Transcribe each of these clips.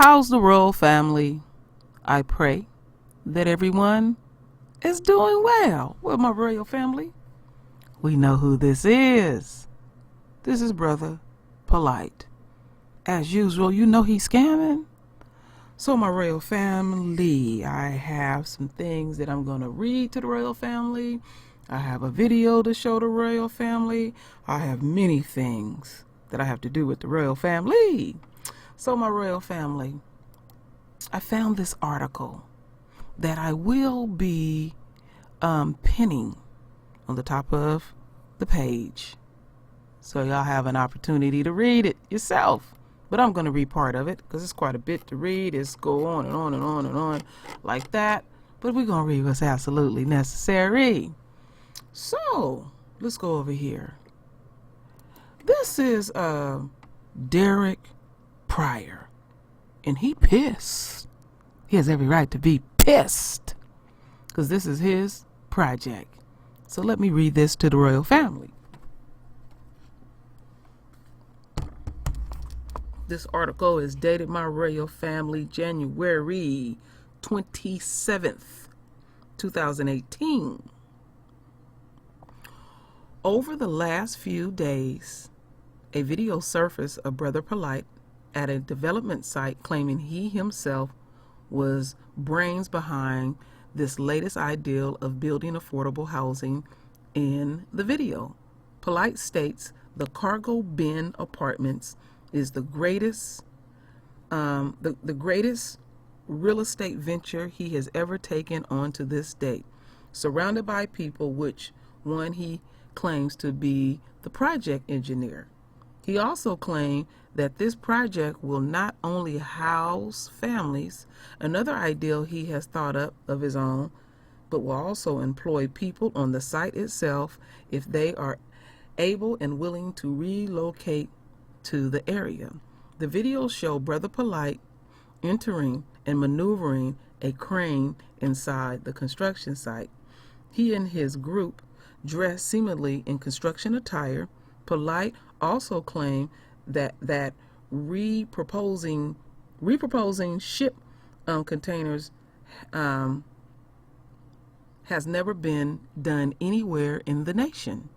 How's the royal family? I pray that everyone is doing well. Well, my royal family, we know who this is. This is Brother Polight. As usual, you know he's scamming. So my royal family, I have some things that I'm going to read to the royal family. I have a video to show the royal family. I have many things that I have to do with the royal family. So my royal family, I found this article that I will be pinning on the top of the page. So y'all have an opportunity to read it yourself. But I'm going to read part of it because it's quite a bit to read. It's go on and on and on and on like that. But we're going to read what's absolutely necessary. So let's go over here. This is Derek Pryor. And he pissed. He has every right to be pissed because this is his project. So let me read this to the royal family. This article is dated, my royal family, January 27th, 2018. Over the last few days, a video surfaced of Brother Polight at a development site claiming he himself was brains behind this latest ideal of building affordable housing in the video. Polight states the Cargo Bin Apartments is the greatest real estate venture he has ever taken on to this date, surrounded by people, which one he claims to be the project engineer. He also claimed that this project will not only house families, another ideal he has thought up of his own, but will also employ people on the site itself if they are able and willing to relocate to the area. The videos show Brother Polight entering and maneuvering a crane inside the construction site. He and his group, dressed seemingly in construction attire, Polight also claimed that reproposing ship containers has never been done anywhere in the nation,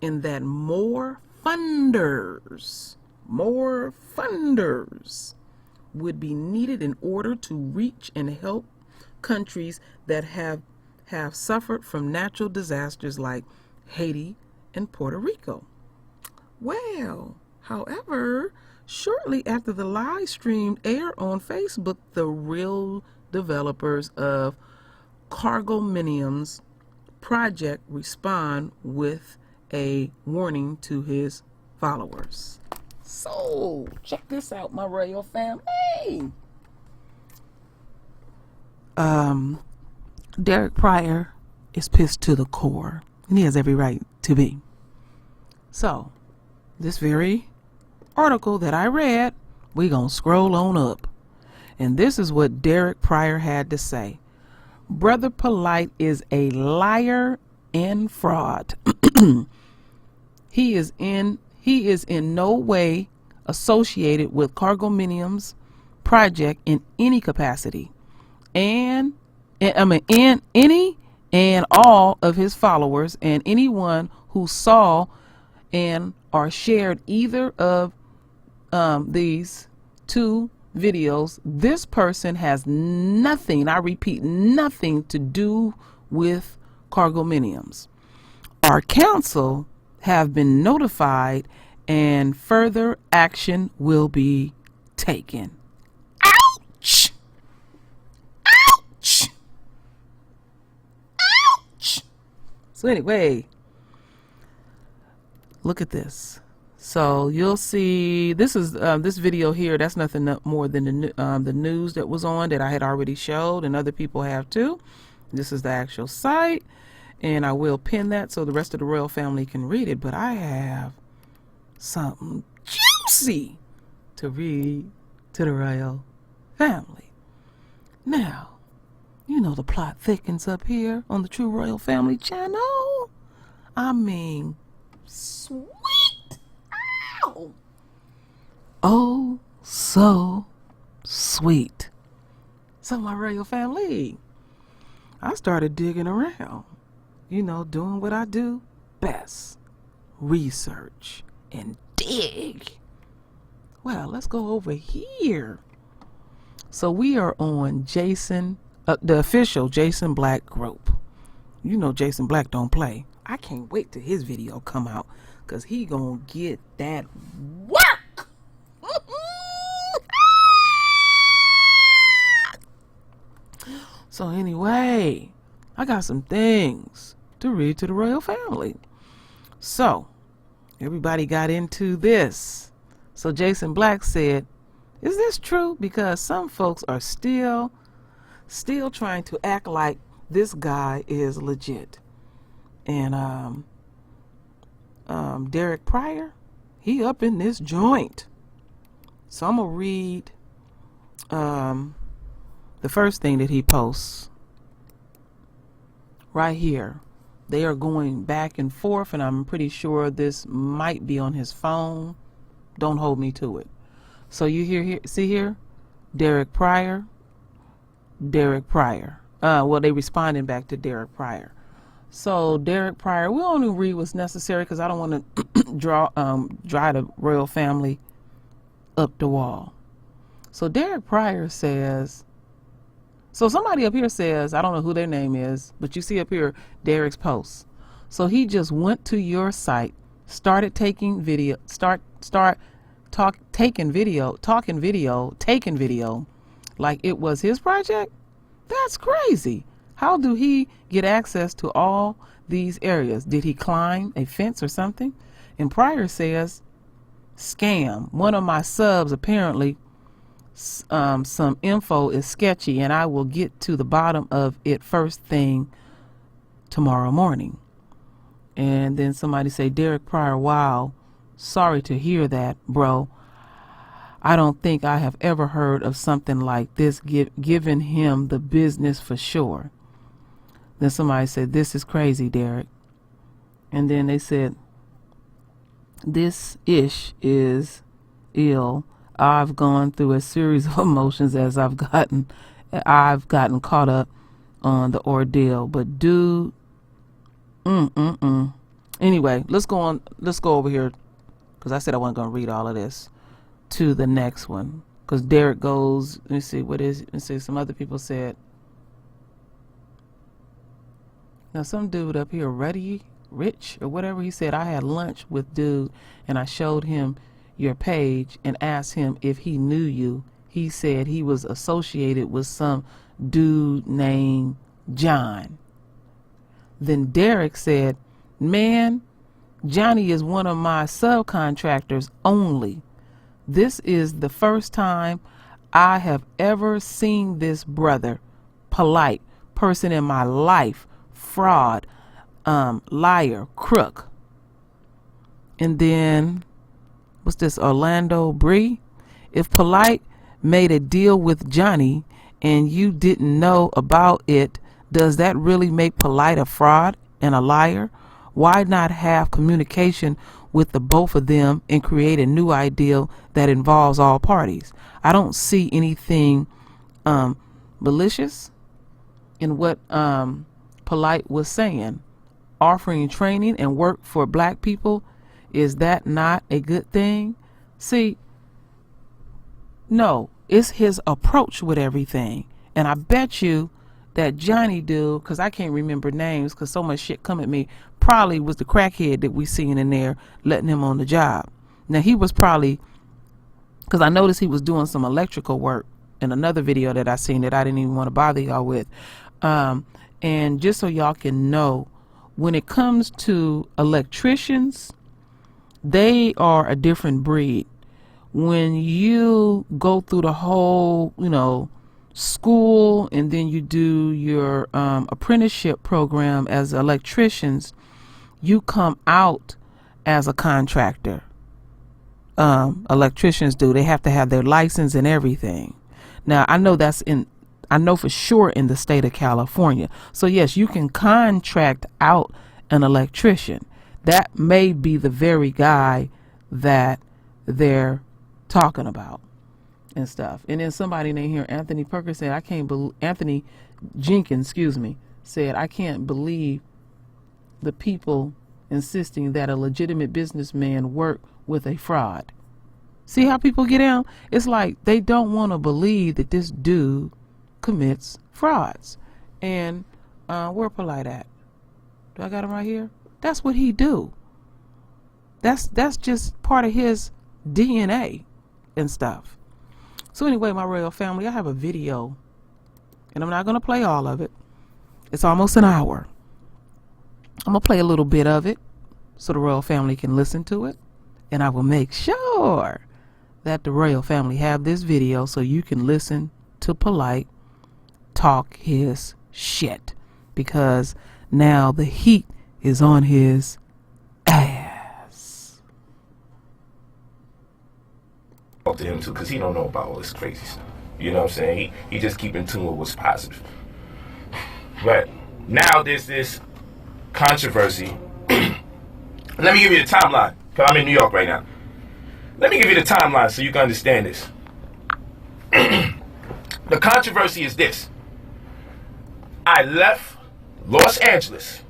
and that more funders would be needed in order to reach and help countries that have suffered from natural disasters like Haiti and Puerto Rico. Well, however, shortly after the live stream aired on Facebook, the real developers of Cargominium's project respond with a warning to his followers. So, check this out, my royal family. Derek Pryor is pissed to the core, and he has every right to be. So, this very article that I read, we're going to scroll on up. And this is what Derek Pryor had to say. Brother Polight is a liar and fraud. He is in no way associated with Cargominium's project in any capacity. In any and all of his followers and anyone who saw and or shared either of these two videos, this person has nothing, I repeat, nothing to do with Cargominiums. Our council have been notified and further action will be taken. Ouch! Ouch! Ouch! So anyway, look at this. So you'll see this is this video here. That's nothing more than the news that was on that I had already showed, and other people have too. This is the actual site, and I will pin that so the rest of the royal family can read it. But I have something juicy to read to the royal family. Now, you know the plot thickens up here on the True Royal Family channel. I mean, sweet. Ow! Oh, so sweet. So my royal family, I started digging around, doing what I do best. Research and dig. Well, let's go over here. So we are on Jason, the official Jason Black group. Jason Black don't play. I can't wait till his video come out, because he gonna get that work. So anyway, I got some things to read to the royal family. So everybody got into this. So Jason Black said, is this true? Because some folks are still trying to act like this guy is legit. And Derek Pryor, he up in this joint. So I'm gonna read the first thing that he posts right here. They are going back and forth, and I'm pretty sure this might be on his phone. Don't hold me to it. So you see here, Derek Pryor. Well, they responding back to Derek Pryor. So Derek Pryor, we'll only read what's necessary, because I don't want to drive the royal family up the wall. So Derek Pryor says, so somebody up here says, I don't know who their name is, but you see up here Derek's post. So he just went to your site, started taking video, taking video like it was his project. That's crazy. How do he get access to all these areas? Did he climb a fence or something? And Pryor says, scam. One of my subs apparently some info is sketchy, and I will get to the bottom of it first thing tomorrow morning. And then somebody say, Derek Pryor, wow, sorry to hear that, bro. I don't think I have ever heard of something like this, giving him the business for sure. Then somebody said, this is crazy, Derek. And then they said, this ish is ill. I've gone through a series of emotions as I've gotten caught up on the ordeal. But dude, Anyway, let's go over here, because I said I wasn't going to read all of this, to the next one. Because Derek goes, let me see, some other people said, now some dude up here, Rich or whatever, he said, I had lunch with dude and I showed him your page and asked him if he knew you. He said he was associated with some dude named John. Then Derek said, man, Johnny is one of my subcontractors only. This is the first time I have ever seen this brother, Polight, person in my life, fraud, liar, crook. And then, what's this, Orlando Bree? If Polight made a deal with Johnny and you didn't know about it, does that really make Polight a fraud and a liar? Why not have communication with the both of them and create a new ideal that involves all parties? I don't see anything malicious in what Polight was saying. Offering training and work for black people, is that not a good thing? See, no, it's his approach with everything. And I bet you that Johnny dude, because I can't remember names because so much shit come at me, probably was the crackhead that we seen in there letting him on the job. Now he was probably, because I noticed he was doing some electrical work in another video that I seen that I didn't even want to bother y'all with. And just so y'all can know, when it comes to electricians, they are a different breed. When you go through the whole, school, and then you do your apprenticeship program as electricians, you come out as a contractor. Electricians do. They have to have their license and everything. Now, I know for sure in the state of California. So yes, you can contract out an electrician. That may be the very guy that they're talking about. and stuff. And then somebody named here, Anthony Perkins, said, Anthony Jenkins, said, I can't believe the people insisting that a legitimate businessman work with a fraud. See how people get down? It's like they don't want to believe that this dude commits frauds. And where Polight at? Do I got him right here? That's what he do. That's just part of his DNA and stuff. So anyway, my royal family, I have a video, and I'm not going to play all of it. It's almost an hour. I'm going to play a little bit of it so the royal family can listen to it, and I will make sure that the royal family have this video so you can listen to Polight talk his shit, because now the heat is on his ass. Talk to him too, because he don't know about all this crazy stuff. You know what I'm saying? He just keep in tune with what's positive. But now there's this controversy. Let me give you the timeline, because I'm in New York right now. Let me give you the timeline so you can understand this. The controversy is this. I left Los Angeles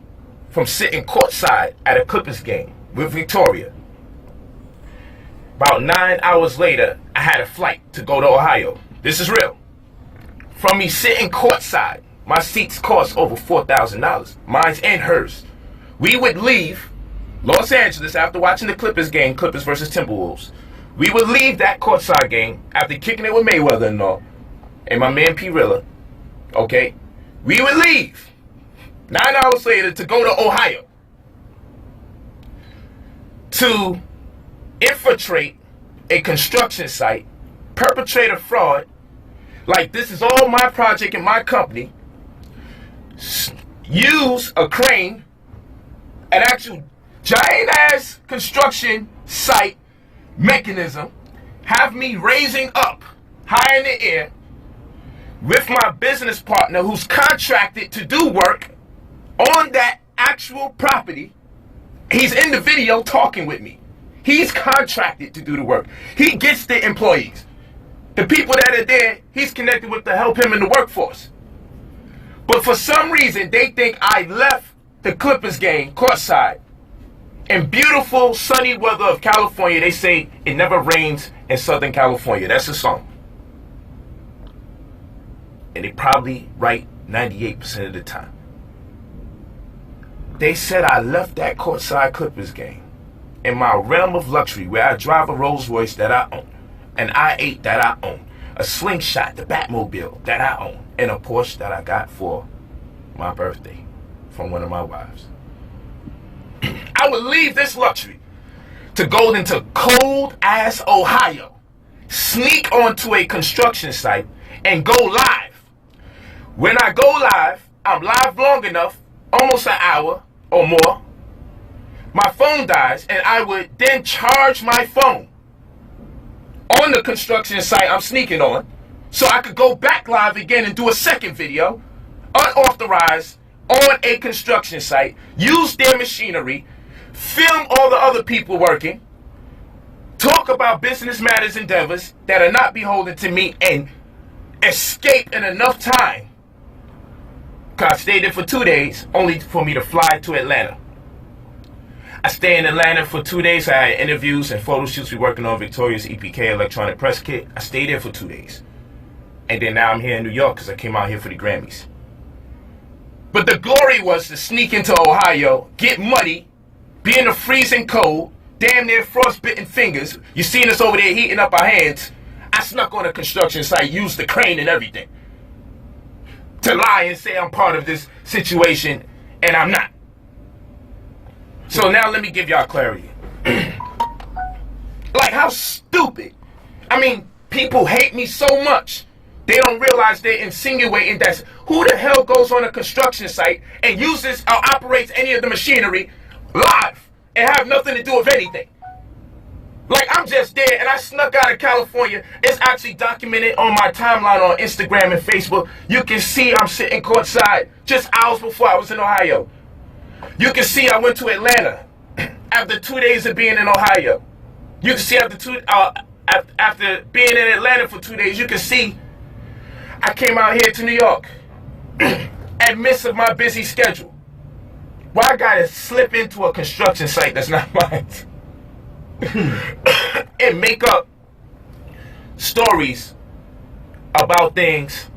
from sitting courtside at a Clippers game with Victoria. About 9 hours later, I had a flight to go to Ohio. This is real. From me sitting courtside, my seats cost over $4,000, mine and hers. We would leave Los Angeles after watching the Clippers game, Clippers versus Timberwolves. We would leave that courtside game after kicking it with Mayweather and all, and my man P. Rilla, okay? We would leave 9 hours later to go to Ohio to infiltrate a construction site, perpetrate a fraud, like this is all my project and my company, use a crane, an actual giant-ass construction site mechanism, have me raising up high in the air with my business partner who's contracted to do work on that actual property. He's in the video talking with me. He's contracted to do the work. He gets the employees. The people that are there, he's connected with to help him in the workforce. But for some reason, they think I left the Clippers game courtside. In beautiful sunny weather of California, they say it never rains in Southern California. That's a song. And they probably right 98% of the time. They said I left that courtside Clippers game in my realm of luxury, where I drive a Rolls Royce that I own, an I-8 that I own, a Slingshot, the Batmobile that I own, and a Porsche that I got for my birthday from one of my wives. I would leave this luxury to go into cold-ass Ohio, sneak onto a construction site, and go live. When I go live, I'm live long enough, almost an hour or more. My phone dies, and I would then charge my phone on the construction site I'm sneaking on, so I could go back live again and do a second video, unauthorized, on a construction site, use their machinery, film all the other people working, talk about business matters endeavors that are not beholden to me, and escape in enough time. Because I stayed there for 2 days, only for me to fly to Atlanta. I stayed in Atlanta for 2 days. I had interviews and photo shoots. We working on Victoria's EPK electronic press kit. I stayed there for 2 days. And then now I'm here in New York because I came out here for the Grammys. But the glory was to sneak into Ohio, get muddy, be in the freezing cold, damn near frostbitten fingers. You seen us over there heating up our hands. I snuck on a construction site, used the crane and everything, to lie and say I'm part of this situation, and I'm not. So now let me give y'all clarity. Like, how stupid. I mean, people hate me so much. They don't realize they're insinuating that who the hell goes on a construction site and uses or operates any of the machinery live and have nothing to do with anything. Like, I'm just there and I snuck out of California. It's actually documented on my timeline on Instagram and Facebook. You can see I'm sitting courtside just hours before I was in Ohio. You can see I went to Atlanta after 2 days of being in Ohio. You can see after After being in Atlanta for 2 days, you can see I came out here to New York at midst of my busy schedule. Why I gotta slip into a construction site that's not mine and make up stories about things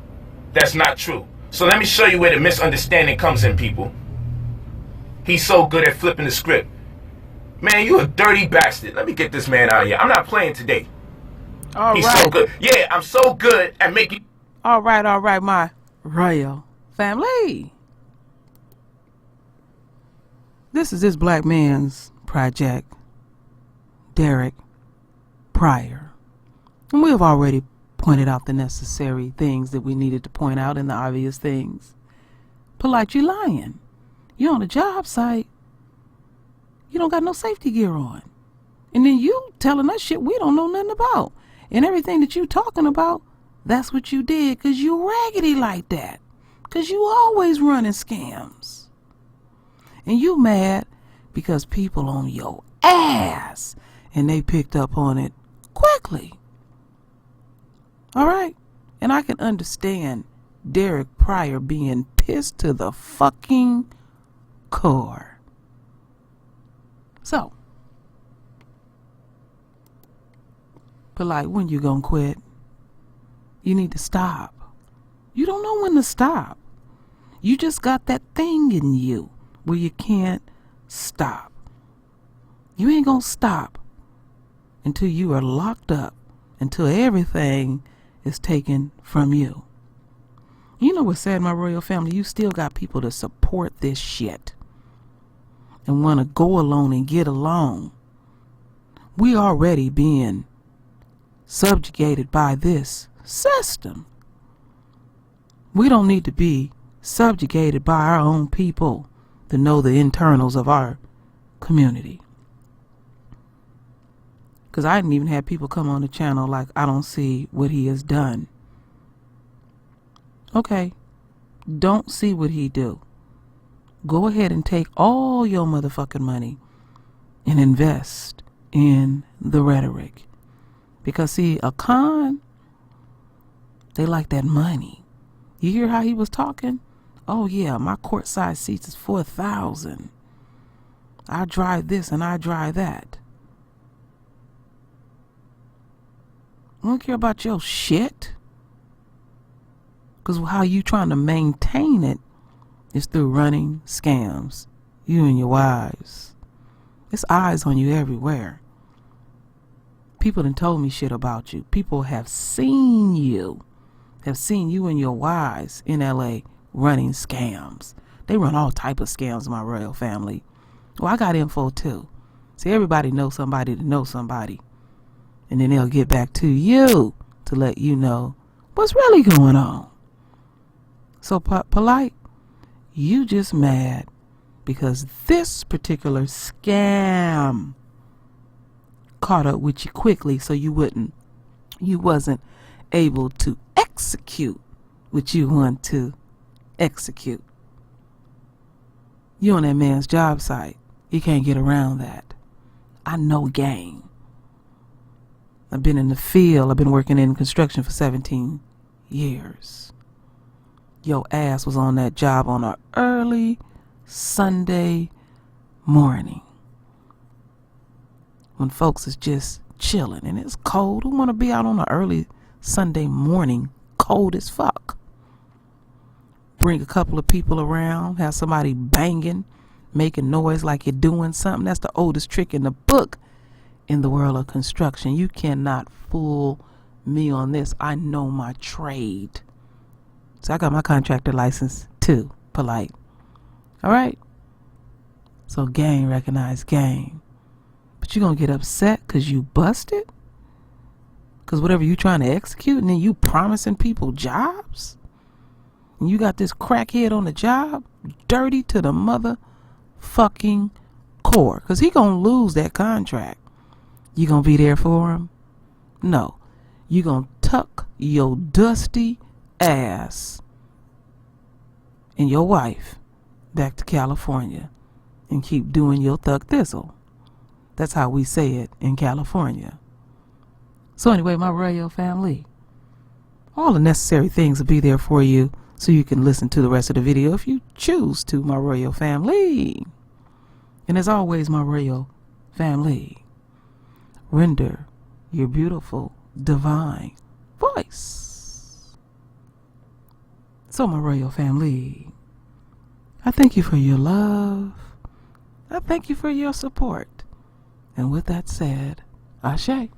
that's not true. So let me show you where the misunderstanding comes in, people. He's so good at flipping the script. Man, you a dirty bastard. Let me get this man out of here. I'm not playing today. He's so good. Yeah, I'm so good at making... All right, my royal family. This is this black man's project, Derek Pryor. And we have already pointed out the necessary things that we needed to point out and the obvious things. Polight, you lying. You on a job site. You don't got no safety gear on. And then you telling us shit we don't know nothing about. And everything that you talking about, that's what you did because you raggedy like that. Because you always running scams. And you mad because people on your ass and they picked up on it quickly. All right? And I can understand Derek Pryor being pissed to the fucking core. So, Polight, when you gonna quit? You need to stop. You don't know when to stop. You just got that thing in you where you can't stop. You ain't gonna stop until you are locked up, until everything is taken from you. You know what's sad, my royal family? You still got people to support this shit and want to go alone and get along. We already being subjugated by this system. We don't need to be subjugated by our own people to know the internals of our community. Because I didn't even have people come on the channel like, I don't see what he has done. Okay, don't see what he do. Go ahead and take all your motherfucking money and invest in the rhetoric. Because see, a con, they like that money. You hear how he was talking? Oh yeah, my courtside seats is $4,000. I drive this and I drive that. I don't care about your shit. Because how you trying to maintain it is through running scams. You and your wives. It's eyes on you everywhere. People done told me shit about you. People have seen you and your wives in LA running scams. They run all type of scams in my royal family. Well, I got info too. See, everybody knows somebody to know somebody. And then they'll get back to you to let you know what's really going on. So, Polight, you just mad because this particular scam caught up with you quickly, so you wasn't able to execute what you want to execute. You on that man's job site. You can't get around that. I know game. I've been in the field. I've been working in construction for 17 years. Your ass was on that job on an early Sunday morning when folks is just chilling and it's cold. Who want to be out on an early Sunday morning cold as fuck? Bring a couple of people around, have somebody banging, making noise like you're doing something. That's the oldest trick in the book in the world of construction. You cannot fool me on this. I know my trade. So I got my contractor license too, Polight. All right? So gang recognize gang. But you gonna get upset because you busted? Because whatever you trying to execute and then you promising people jobs? And you got this crackhead on the job? Dirty to the motherfucking core. Because he gonna lose that contract. You gonna be there for him? No. You gonna tuck your dusty ass and your wife back to California and keep doing your thug thistle. That's how we say it in California. So anyway, my royal family, all the necessary things will be there for you so you can listen to the rest of the video if you choose to, my royal family. And as always, my royal family, render your beautiful, divine voice. So my royal family, I thank you for your love. I thank you for your support. And with that said, Ashe.